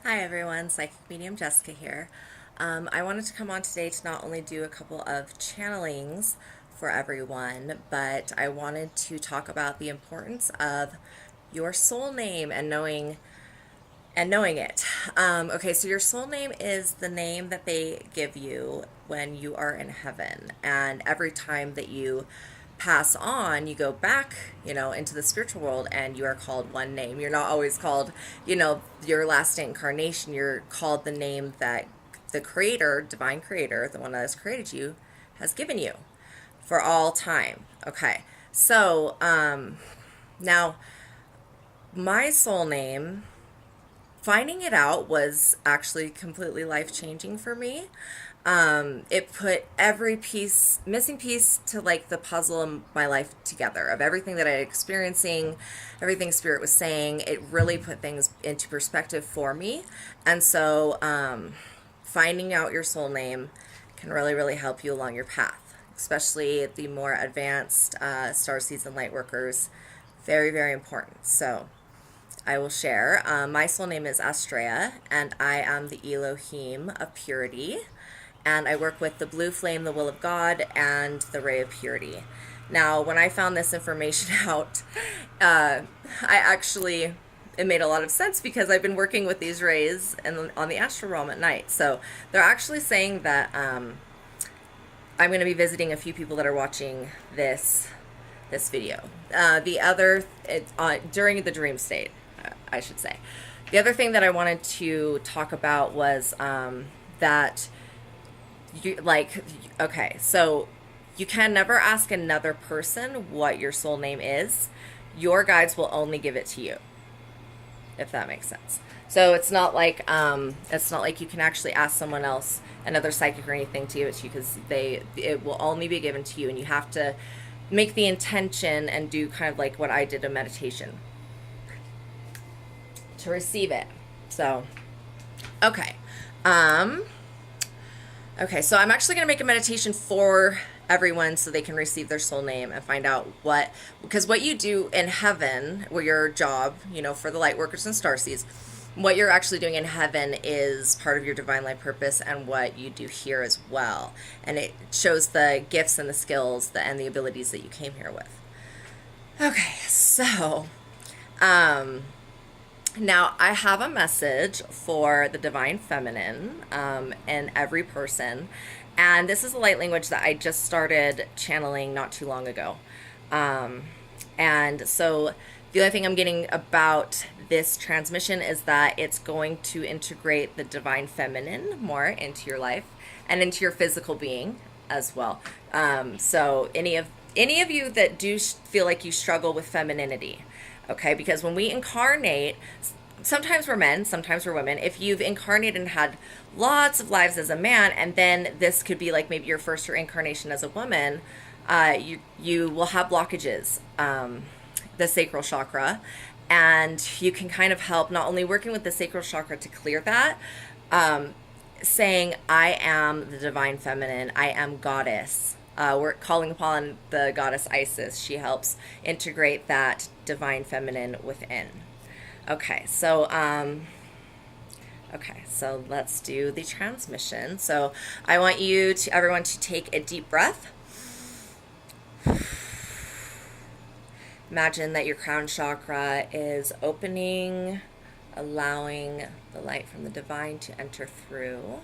Hi everyone, Psychic Medium Jessica here. I wanted to come on today to not only do a couple of channelings for everyone, but I wanted to talk about the importance of your soul name and knowing it. Okay, so your soul name is the name that they give you when you are in heaven, and every time that you pass on, you go back, into the spiritual world, and you are called one name. You're not always called, your last incarnation. You're called the name that the Creator, Divine Creator, the one that has created you, has given you for all time. Okay, so now my soul name, finding it out was actually completely life changing for me. It put every missing piece to like the puzzle in my life together of everything that I was experiencing, everything Spirit was saying. It really put things into perspective for me. And so, finding out your soul name can really, really help you along your path, especially the more advanced star seeds and light workers. Very, very important. So, I will share. My soul name is Astrea, and I am the Elohim of purity. And I work with the blue flame, the will of God, and the ray of purity. Now, when I found this information out, I actually, it made a lot of sense because I've been working with these rays on the astral realm at night. So they're actually saying that I'm going to be visiting a few people that are watching this video. The other, during the dream state, I should say. The other thing that I wanted to talk about was that okay, so you can never ask another person what your soul name is. Your guides will only give it to you, if that makes sense. So it's not like you can actually ask someone else, another psychic or anything, to give it to you, because it will only be given to you, and you have to make the intention and do kind of like what I did, a meditation to receive it. So, okay. Um Okay, so I'm actually going to make a meditation for everyone so they can receive their soul name and find out because what you do in heaven, where your job, for the light workers and starseeds, what you're actually doing in heaven is part of your divine life purpose and what you do here as well. And it shows the gifts and the skills and the abilities that you came here with. Okay, so now, I have a message for the Divine Feminine in every person. And this is a light language that I just started channeling not too long ago. And so, the only thing I'm getting about this transmission is that it's going to integrate the Divine Feminine more into your life and into your physical being as well. So, any of you that do feel like you struggle with femininity, okay, because when we incarnate, sometimes we're men, sometimes we're women. If you've incarnated and had lots of lives as a man, and then this could be like maybe your first reincarnation as a woman, you will have blockages, the sacral chakra, and you can kind of help not only working with the sacral chakra to clear that, saying, I am the divine feminine, I am goddess. We're calling upon the goddess Isis. She helps integrate that divine feminine within. Okay, so let's do the transmission. So I want everyone to take a deep breath. Imagine that your crown chakra is opening, allowing the light from the divine to enter through.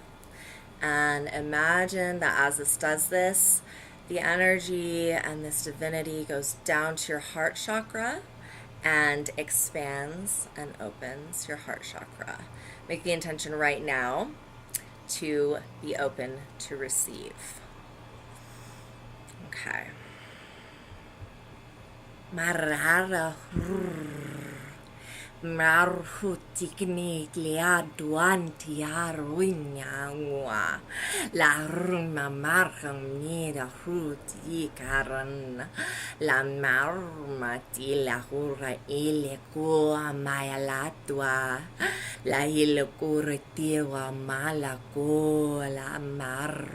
And imagine that as this does this, the energy and this divinity goes down to your heart chakra and expands and opens your heart chakra. Make the intention right now to be open to receive. Okay. Marara Marhutikni gliaduan tiarunyangwa la ruma marham nida huti karan la marma tila hura ile kua mayalatua la ile kuretiwa malako la mar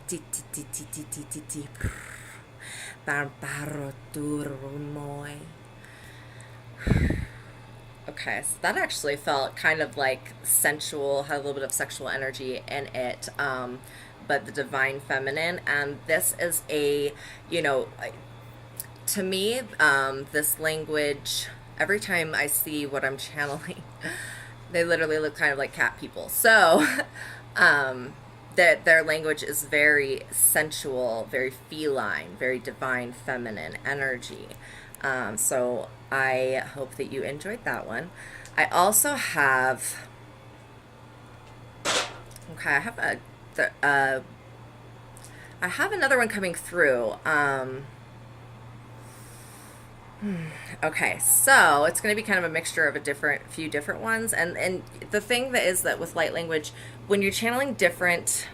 titi titi titi titi barbaro turmoy. Okay. Okay, so that actually felt kind of like sensual, had a little bit of sexual energy in it, but the divine feminine. And this is a, you know, to me, this language, every time I see what I'm channeling, they literally look kind of like cat people. So, that their language is very sensual, very feline, very divine feminine energy. So I hope that you enjoyed that one. I also have, okay, I have another one coming through. Okay, so it's going to be kind of a mixture of few different ones, and the thing that is that with light language, when you're channeling different,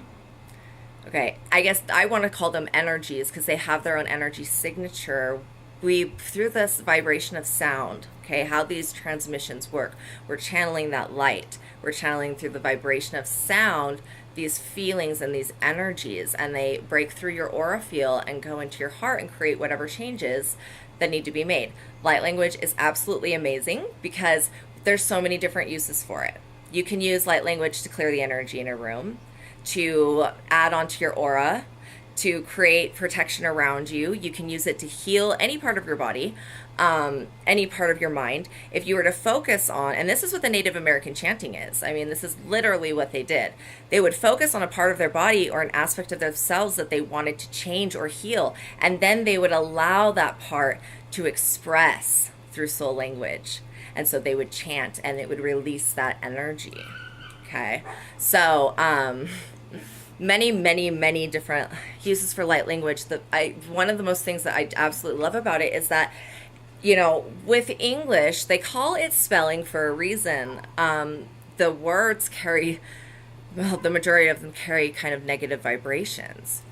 okay, I guess I want to call them energies because they have their own energy signature. We through this vibration of sound, okay, how these transmissions work, we're channeling that light. We're channeling through the vibration of sound these feelings and these energies, and they break through your aura field and go into your heart and create whatever changes that need to be made. Light language is absolutely amazing because there's so many different uses for it. You can use light language to clear the energy in a room, to add onto your aura, to create protection around you. You can use it to heal any part of your body, any part of your mind. If you were to focus on, and this is what the Native American chanting is. I mean, this is literally what they did. They would focus on a part of their body or an aspect of themselves that they wanted to change or heal, and then they would allow that part to express through soul language. And so they would chant, and it would release that energy. Okay, so many different uses for light language. One of the most things that I absolutely love about it is that, you know, with English, they call it spelling for a reason. The words carry, well, the majority of them carry kind of negative vibrations.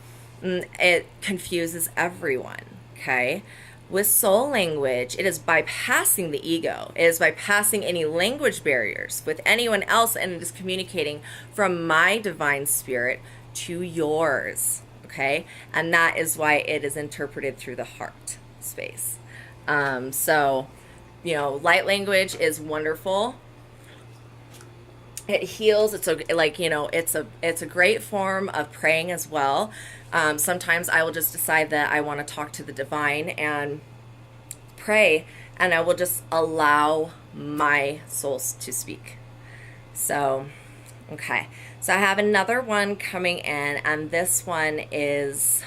It confuses everyone, okay? With soul language, it is bypassing the ego. It is bypassing any language barriers with anyone else, and it is communicating from my divine spirit to yours, okay? And that is why it is interpreted through the heart space. So, you know, light language is wonderful. It heals. It's a great form of praying as well. Sometimes I will just decide that I want to talk to the divine and pray, and I will just allow my souls to speak. So, okay. So I have another one coming in, and this one is,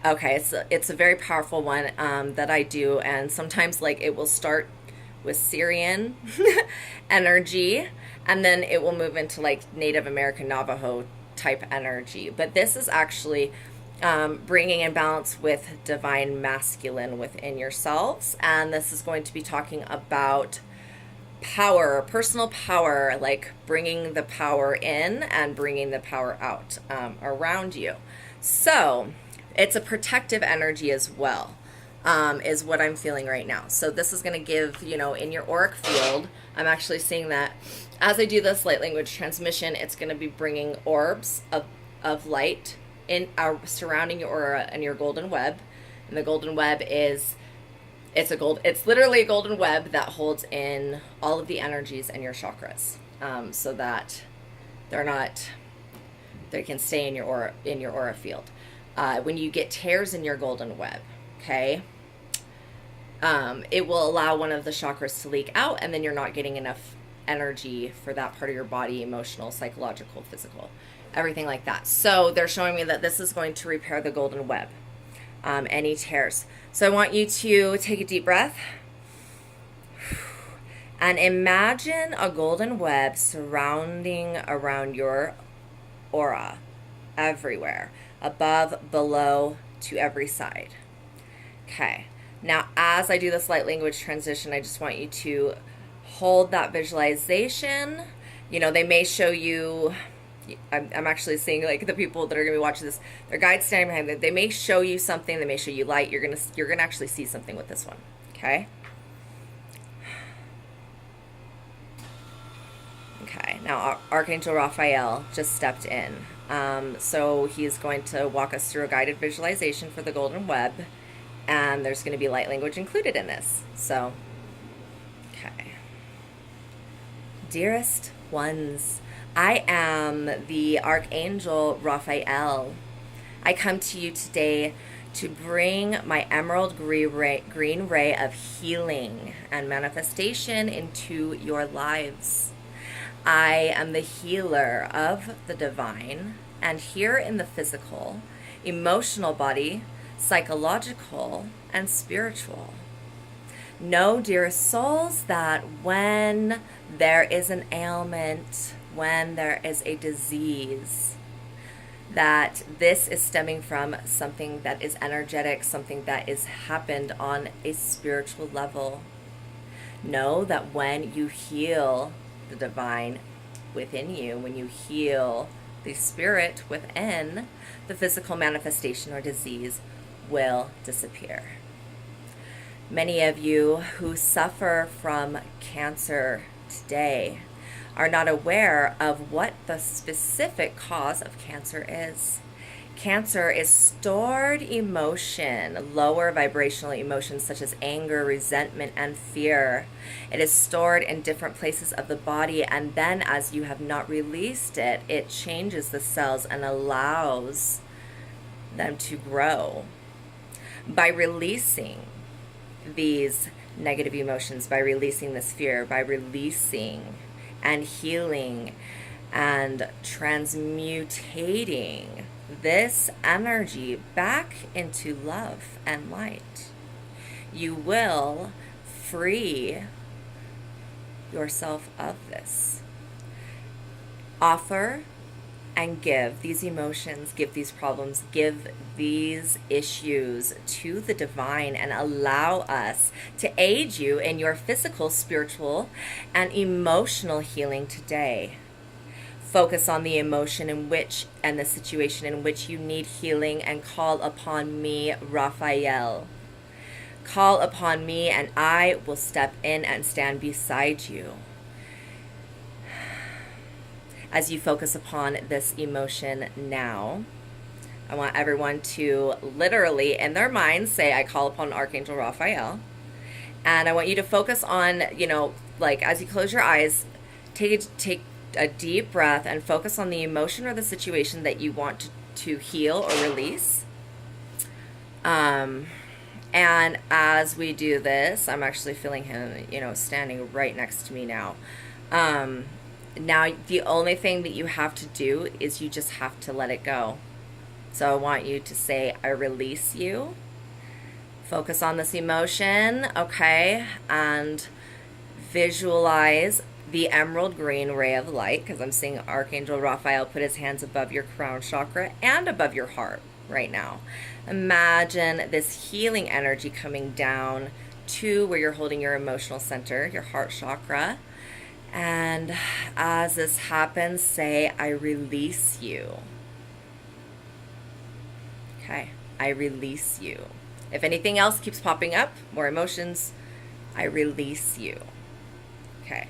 okay, it's a very powerful one that I do, and sometimes like it will start with Syrian energy, and then it will move into like Native American Navajo type energy. But this is actually bringing in balance with divine masculine within yourselves, and this is going to be talking about power, personal power, like bringing the power in and bringing the power out around you. So it's a protective energy as well. Is what I'm feeling right now. So this is going to give, you know, in your auric field, I'm actually seeing that as I do this light language transmission, it's going to be bringing orbs of light in surrounding your aura and your golden web. And the golden web is, it's literally a golden web that holds in all of the energies and your chakras, so that they can stay in your aura field. When you get tears in your golden web, okay, it will allow one of the chakras to leak out, and then you're not getting enough energy for that part of your body, emotional, psychological, physical, everything like that. So they're showing me that this is going to repair the golden web, any tears. So I want you to take a deep breath and imagine a golden web surrounding around your aura, everywhere, above, below, to every side. Okay. Now, as I do this light language transition, I just want you to hold that visualization. You know, they may show you, I'm actually seeing like the people that are going to be watching this, their guides standing behind them. They may show you something. They may show you light. You're gonna actually see something with this one. Okay. Okay. Now, Archangel Raphael just stepped in. So he's going to walk us through a guided visualization for the golden web. And there's going to be light language included in this. So, Okay. Dearest ones, I am the Archangel Raphael. I come to you today to bring my emerald green ray of healing and manifestation into your lives. I am the healer of the divine, and here in the physical, emotional body, psychological, and spiritual. Know, dearest souls, that when there is an ailment, when there is a disease, that this is stemming from something that is energetic, something that is happened on a spiritual level. Know that when you heal the divine within you, when you heal the spirit within, the physical manifestation or disease will disappear. Many of you who suffer from cancer today are not aware of what the specific cause of cancer is. Cancer is stored emotion, lower vibrational emotions such as anger, resentment, and fear. It is stored in different places of the body, and then as you have not released it, it changes the cells and allows them to grow. By releasing these negative emotions, by releasing this fear, by releasing and healing and transmutating this energy back into love and light, you will free yourself of this. Offer and give these emotions, give these problems, give these issues to the divine, and allow us to aid you in your physical, spiritual, and emotional healing today. Focus on the emotion in which and the situation in which you need healing, and call upon me, Raphael. Call upon me and I will step in and stand beside you. As you focus upon this emotion now, I want everyone to literally, in their minds, say, I call upon Archangel Raphael. And I want you to focus on, like as you close your eyes, take a deep breath and focus on the emotion or the situation that you want to heal or release. And as we do this, I'm actually feeling him, standing right next to me now. Now, the only thing that you have to do is you just have to let it go. So I want you to say, I release you. Focus on this emotion, okay? And visualize the emerald green ray of light, because I'm seeing Archangel Raphael put his hands above your crown chakra and above your heart right now. Imagine this healing energy coming down to where you're holding your emotional center, your heart chakra. And as this happens, say, I release you. Okay, I release you. If anything else keeps popping up, more emotions, I release you. Okay,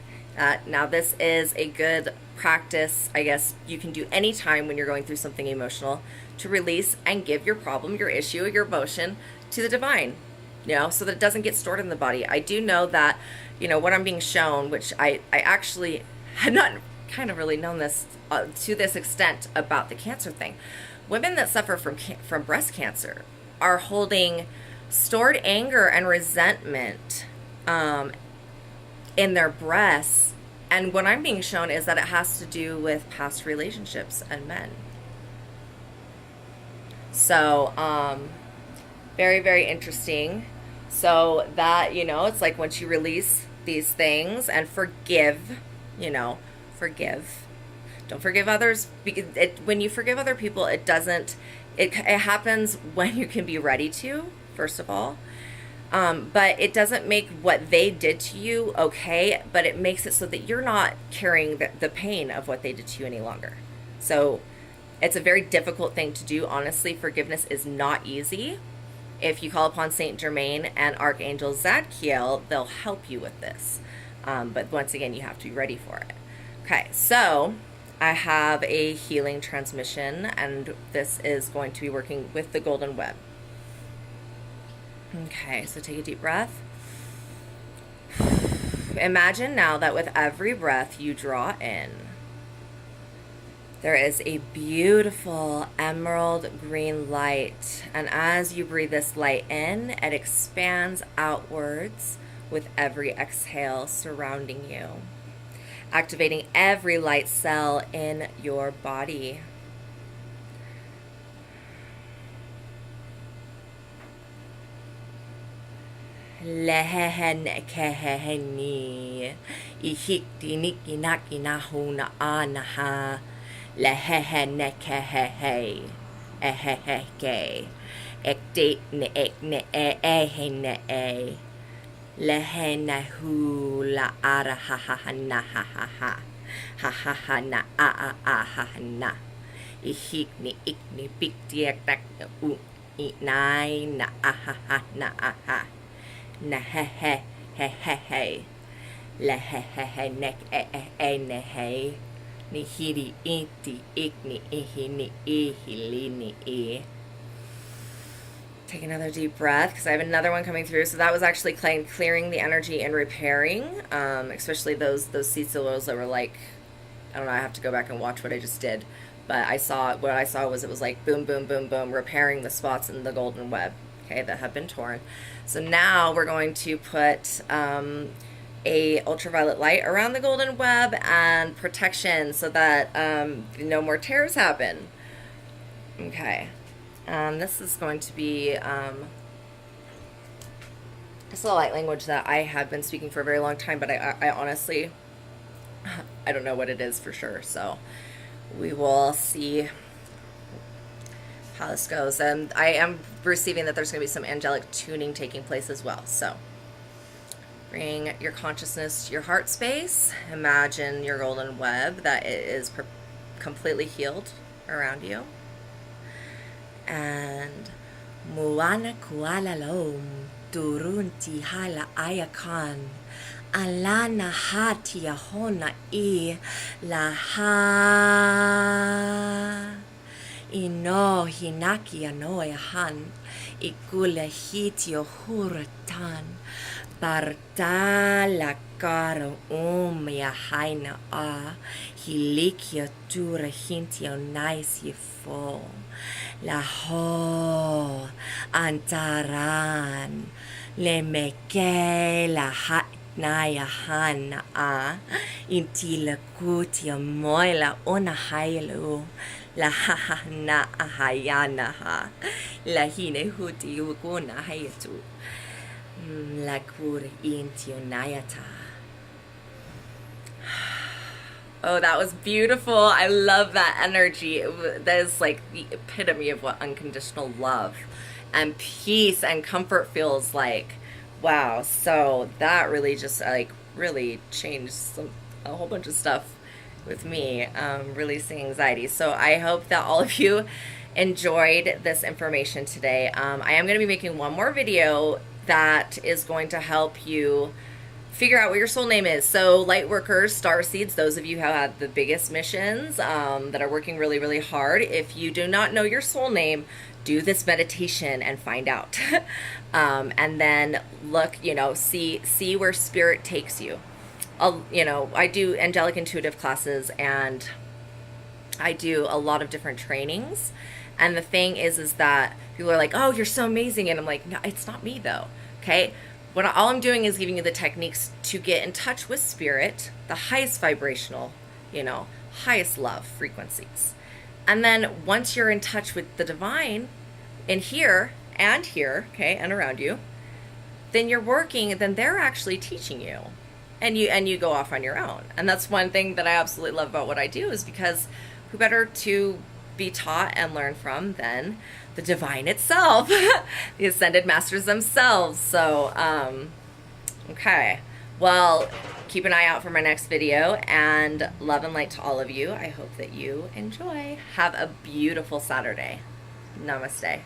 now this is a good practice, I guess you can do anytime when you're going through something emotional, to release and give your problem, your issue, your emotion to the divine, so that it doesn't get stored in the body. I do know that, what I'm being shown, which I actually had not kind of really known this to this extent about the cancer thing. Women that suffer from breast cancer are holding stored anger and resentment in their breasts. And what I'm being shown is that it has to do with past relationships and men. So, very, very interesting. So that, it's like once you release these things and forgive, forgive. Don't forgive others. When you forgive other people, it happens when you can be ready to, first of all. But it doesn't make what they did to you okay, but it makes it so that you're not carrying the pain of what they did to you any longer. So it's a very difficult thing to do. Honestly, forgiveness is not easy. If you call upon Saint Germain and Archangel Zadkiel, they'll help you with this. But once again, you have to be ready for it. Okay, so I have a healing transmission, and this is going to be working with the golden web. Okay, so take a deep breath. imagine now that with every breath you draw in, there is a beautiful emerald green light. And as you breathe this light in, it expands outwards with every exhale surrounding you, activating every light cell in your body. Lehen keheni ihikti niki naki nahuna anaha lehen kehehe eheheke ekte ne ekne ehene e lehen hu la ara ha ha na ha ha ha ha na a ha na ihikni ikni pikti ek u I nai na ha na ha na he la he nek ne he ni hiri iti ikni ihini ihilini e. Take another deep breath because I have another one coming through. So that was actually clearing the energy and repairing, especially those seed silos that were like, I don't know, I have to go back and watch what I just did. But what I saw was it was like boom, boom, boom, boom, repairing the spots in the golden web, okay, that have been torn. So now we're going to put a ultraviolet light around the golden web and protection so that no more tears happen. Okay, this is going to be it's a light language that I have been speaking for a very long time, but I honestly, I don't know what it is for sure. So we will see how this goes. And I am receiving that there's going to be some angelic tuning taking place as well. So bring your consciousness to your heart space. Imagine your golden web that it is completely healed around you. And Muana kuala lom turunti hala ayakan. Alana hatia hona I la ha ino hinaki anoe han ikula hitio huratan barta la karo ya haina a hilikia tura hintio nice fo la ho antaran le meke la ha Naya hana a intila kutia moila ona hailu la ha na ahayana ha la hine huti ukuna hayatu la kuri intio nayata. Oh, that was beautiful. I love that energy. That is like the epitome of what unconditional love and peace and comfort feels like. Wow, so that really just like really changed a whole bunch of stuff with me, releasing anxiety. So I hope that all of you enjoyed this information today. I am going to be making one more video that is going to help you figure out what your soul name is. So light workers, star seeds, those of you who have the biggest missions that are working really, really hard, if you do not know your soul name, do this meditation and find out. And then look, see where spirit takes you. I do angelic intuitive classes and I do a lot of different trainings. And the thing is that people are like, oh, you're so amazing. And I'm like, no, it's not me though. Okay. All I'm doing is giving you the techniques to get in touch with spirit, the highest vibrational, highest love frequencies. And then once you're in touch with the divine in here, okay, and around you, then you're working, then they're actually teaching you. And you go off on your own. And that's one thing that I absolutely love about what I do, is because who better to be taught and learn from than the divine itself, the ascended masters themselves. So, okay. Well, keep an eye out for my next video, and love and light to all of you. I hope that you enjoy. Have a beautiful Saturday. Namaste.